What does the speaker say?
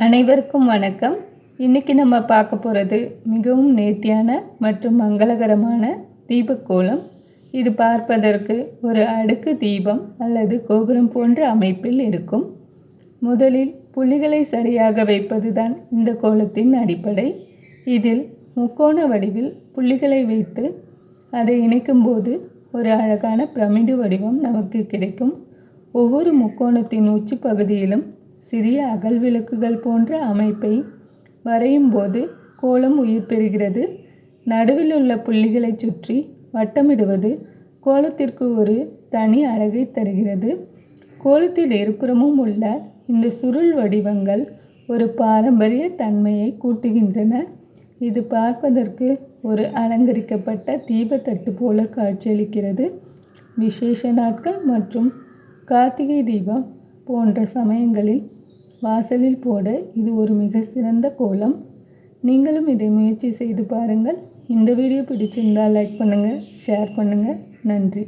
அனைவருக்கும் வணக்கம். இன்றைக்கி நம்ம பார்க்க போகிறது மிகவும் நேர்த்தியான மற்றும் மங்களகரமான தீபக்கோலம். இது பார்ப்பதற்கு ஒரு அடுக்கு தீபம் அல்லது கோபுரம் போன்ற அமைப்பில் இருக்கும். முதலில் புள்ளிகளை சரியாக வைப்பது தான் இந்த கோலத்தின் அடிப்படை. இதில் முக்கோண வடிவில் புள்ளிகளை வைத்து அதை இணைக்கும்போது ஒரு அழகான பிரமிடு வடிவம் நமக்கு கிடைக்கும். ஒவ்வொரு முக்கோணத்தின் உச்சி பகுதியிலும் சிறிய அகல் விளக்குகள் போன்ற அமைப்பை வரையும் போது கோலம் உயிர் பெறுகிறது. நடுவில் உள்ள புள்ளிகளை சுற்றி வட்டமிடுவது கோலத்திற்கு ஒரு தனி அழகை தருகிறது. கோலத்தில் இருபுறமும் உள்ள இந்த சுருள் வடிவங்கள் ஒரு பாரம்பரிய தன்மையை கூட்டுகின்றன. இது பார்ப்பதற்கு ஒரு அலங்கரிக்கப்பட்ட தீபத்தட்டு போல காட்சியளிக்கிறது. விசேஷ நாட்கள் மற்றும் கார்த்திகை தீபம் போன்ற சமயங்களில் வாசலில் போட இது ஒரு மிக சிறந்த கோலம். நீங்களும் இதை முயற்சி செய்து பாருங்கள். இந்த வீடியோ பிடிச்சிருந்தால் லைக் பண்ணுங்கள், ஷேர் பண்ணுங்கள். நன்றி.